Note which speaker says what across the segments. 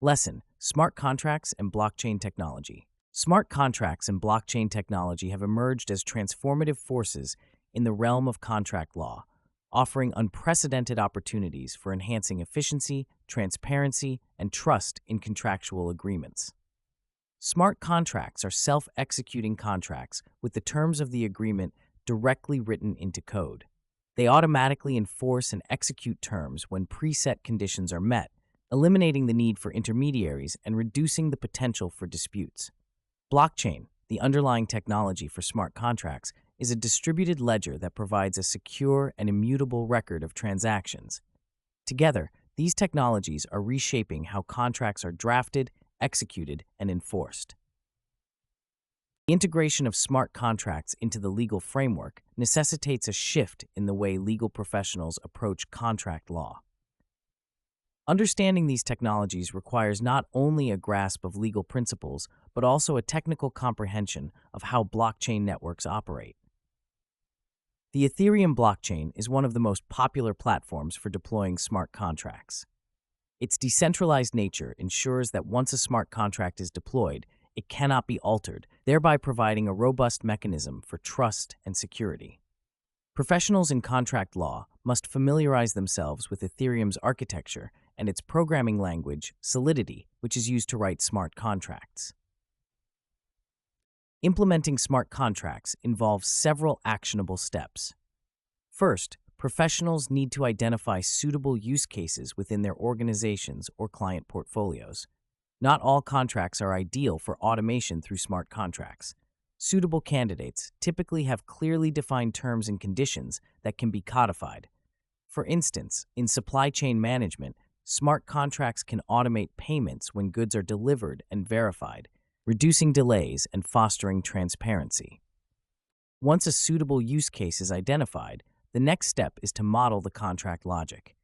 Speaker 1: Lesson: Smart Contracts and Blockchain Technology. Smart contracts and blockchain technology have emerged as transformative forces in the realm of contract law, offering unprecedented opportunities for enhancing efficiency, transparency, and trust in contractual agreements. Smart contracts are self-executing contracts with the terms of the agreement directly written into code. They automatically enforce and execute terms when preset conditions are met, eliminating the need for intermediaries and reducing the potential for disputes. Blockchain, the underlying technology for smart contracts, is a distributed ledger that provides a secure and immutable record of transactions. Together, these technologies are reshaping how contracts are drafted, executed, and enforced. The integration of smart contracts into the legal framework necessitates a shift in the way legal professionals approach contract law. Understanding these technologies requires not only a grasp of legal principles, but also a technical comprehension of how blockchain networks operate. The Ethereum blockchain is one of the most popular platforms for deploying smart contracts. Its decentralized nature ensures that once a smart contract is deployed, it cannot be altered, thereby providing a robust mechanism for trust and security. Professionals in contract law must familiarize themselves with Ethereum's architecture and its programming language, Solidity, which is used to write smart contracts. Implementing smart contracts involves several actionable steps. First, professionals need to identify suitable use cases within their organizations or client portfolios. Not all contracts are ideal for automation through smart contracts. Suitable candidates typically have clearly defined terms and conditions that can be codified. For instance, in supply chain management, smart contracts can automate payments when goods are delivered and verified, reducing delays and fostering transparency. Once a suitable use case is identified, the next step is to model the contract logic.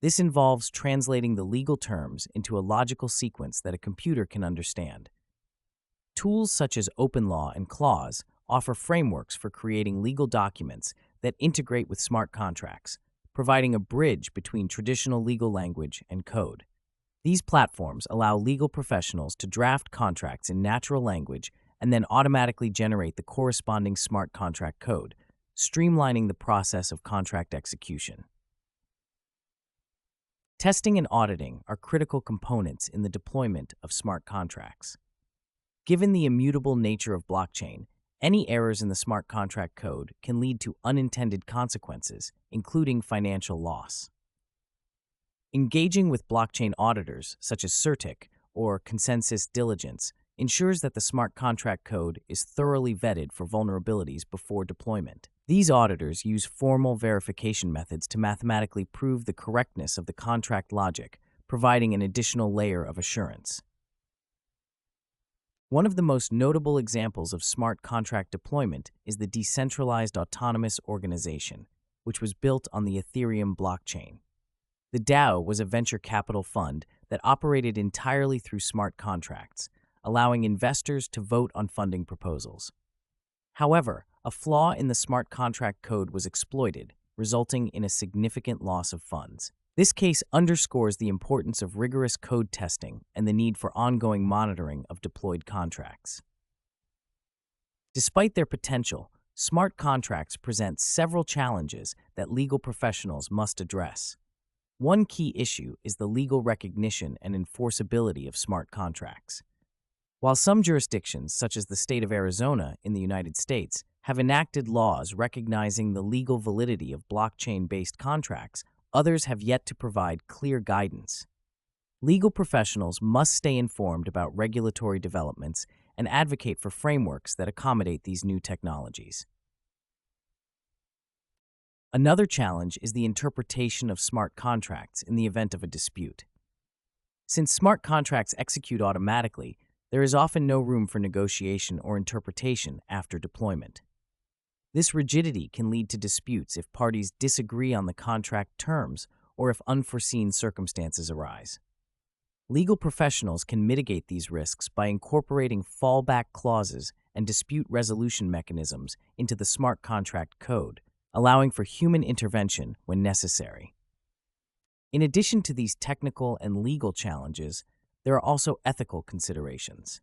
Speaker 1: This involves translating the legal terms into a logical sequence that a computer can understand. Tools such as OpenLaw and Clause offer frameworks for creating legal documents that integrate with smart contracts, providing a bridge between traditional legal language and code. These platforms allow legal professionals to draft contracts in natural language and then automatically generate the corresponding smart contract code, streamlining the process of contract execution. Testing and auditing are critical components in the deployment of smart contracts. Given the immutable nature of blockchain, any errors in the smart contract code can lead to unintended consequences, including financial loss. Engaging with blockchain auditors, such as CertiK or Consensus Diligence, ensures that the smart contract code is thoroughly vetted for vulnerabilities before deployment. These auditors use formal verification methods to mathematically prove the correctness of the contract logic, providing an additional layer of assurance. One of the most notable examples of smart contract deployment is the decentralized autonomous organization, which was built on the Ethereum blockchain. The DAO was a venture capital fund that operated entirely through smart contracts, allowing investors to vote on funding proposals. However, a flaw in the smart contract code was exploited, resulting in a significant loss of funds. This case underscores the importance of rigorous code testing and the need for ongoing monitoring of deployed contracts. Despite their potential, smart contracts present several challenges that legal professionals must address. One key issue is the legal recognition and enforceability of smart contracts. While some jurisdictions, such as the state of Arizona in the United States, have enacted laws recognizing the legal validity of blockchain-based contracts, others have yet to provide clear guidance. Legal professionals must stay informed about regulatory developments and advocate for frameworks that accommodate these new technologies. Another challenge is the interpretation of smart contracts in the event of a dispute. Since smart contracts execute automatically, there is often no room for negotiation or interpretation after deployment. This rigidity can lead to disputes if parties disagree on the contract terms or if unforeseen circumstances arise. Legal professionals can mitigate these risks by incorporating fallback clauses and dispute resolution mechanisms into the smart contract code, allowing for human intervention when necessary. In addition to these technical and legal challenges, there are also ethical considerations.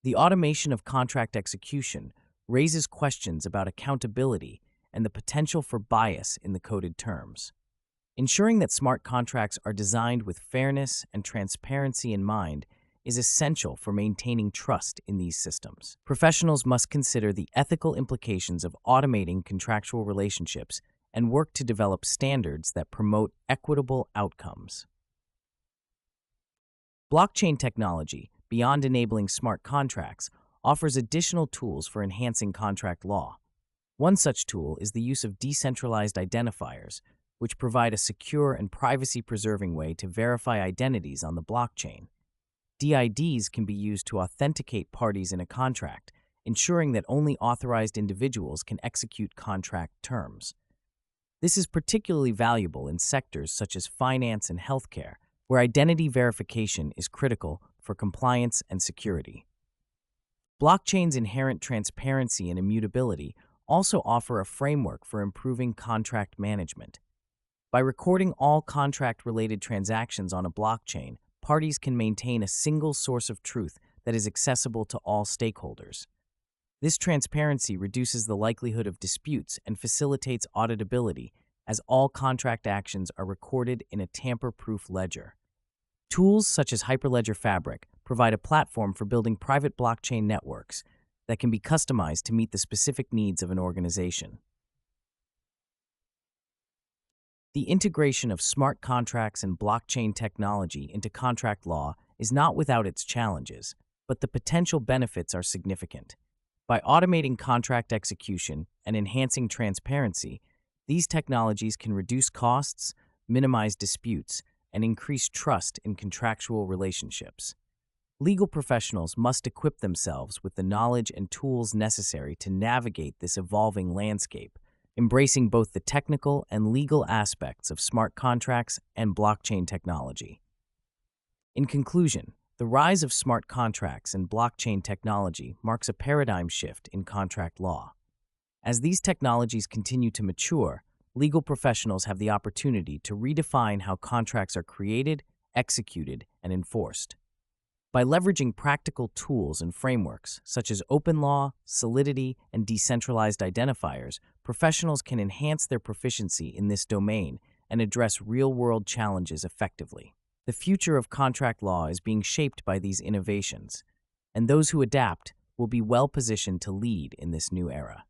Speaker 1: The automation of contract execution raises questions about accountability and the potential for bias in the coded terms. Ensuring that smart contracts are designed with fairness and transparency in mind is essential for maintaining trust in these systems. Professionals must consider the ethical implications of automating contractual relationships and work to develop standards that promote equitable outcomes. Blockchain technology, beyond enabling smart contracts, offers additional tools for enhancing contract law. One such tool is the use of decentralized identifiers, which provide a secure and privacy-preserving way to verify identities on the blockchain. DIDs can be used to authenticate parties in a contract, ensuring that only authorized individuals can execute contract terms. This is particularly valuable in sectors such as finance and healthcare, where identity verification is critical for compliance and security. Blockchain's inherent transparency and immutability also offer a framework for improving contract management. By recording all contract-related transactions on a blockchain, parties can maintain a single source of truth that is accessible to all stakeholders. This transparency reduces the likelihood of disputes and facilitates auditability, as all contract actions are recorded in a tamper-proof ledger. Tools such as Hyperledger Fabric provide a platform for building private blockchain networks that can be customized to meet the specific needs of an organization. The integration of smart contracts and blockchain technology into contract law is not without its challenges, but the potential benefits are significant. By automating contract execution and enhancing transparency, these technologies can reduce costs, minimize disputes, and increase trust in contractual relationships. Legal professionals must equip themselves with the knowledge and tools necessary to navigate this evolving landscape, embracing both the technical and legal aspects of smart contracts and blockchain technology. In conclusion, the rise of smart contracts and blockchain technology marks a paradigm shift in contract law. As these technologies continue to mature, legal professionals have the opportunity to redefine how contracts are created, executed, and enforced. By leveraging practical tools and frameworks such as open law, solidity, and decentralized identifiers, professionals can enhance their proficiency in this domain and address real-world challenges effectively. The future of contract law is being shaped by these innovations, and those who adapt will be well-positioned to lead in this new era.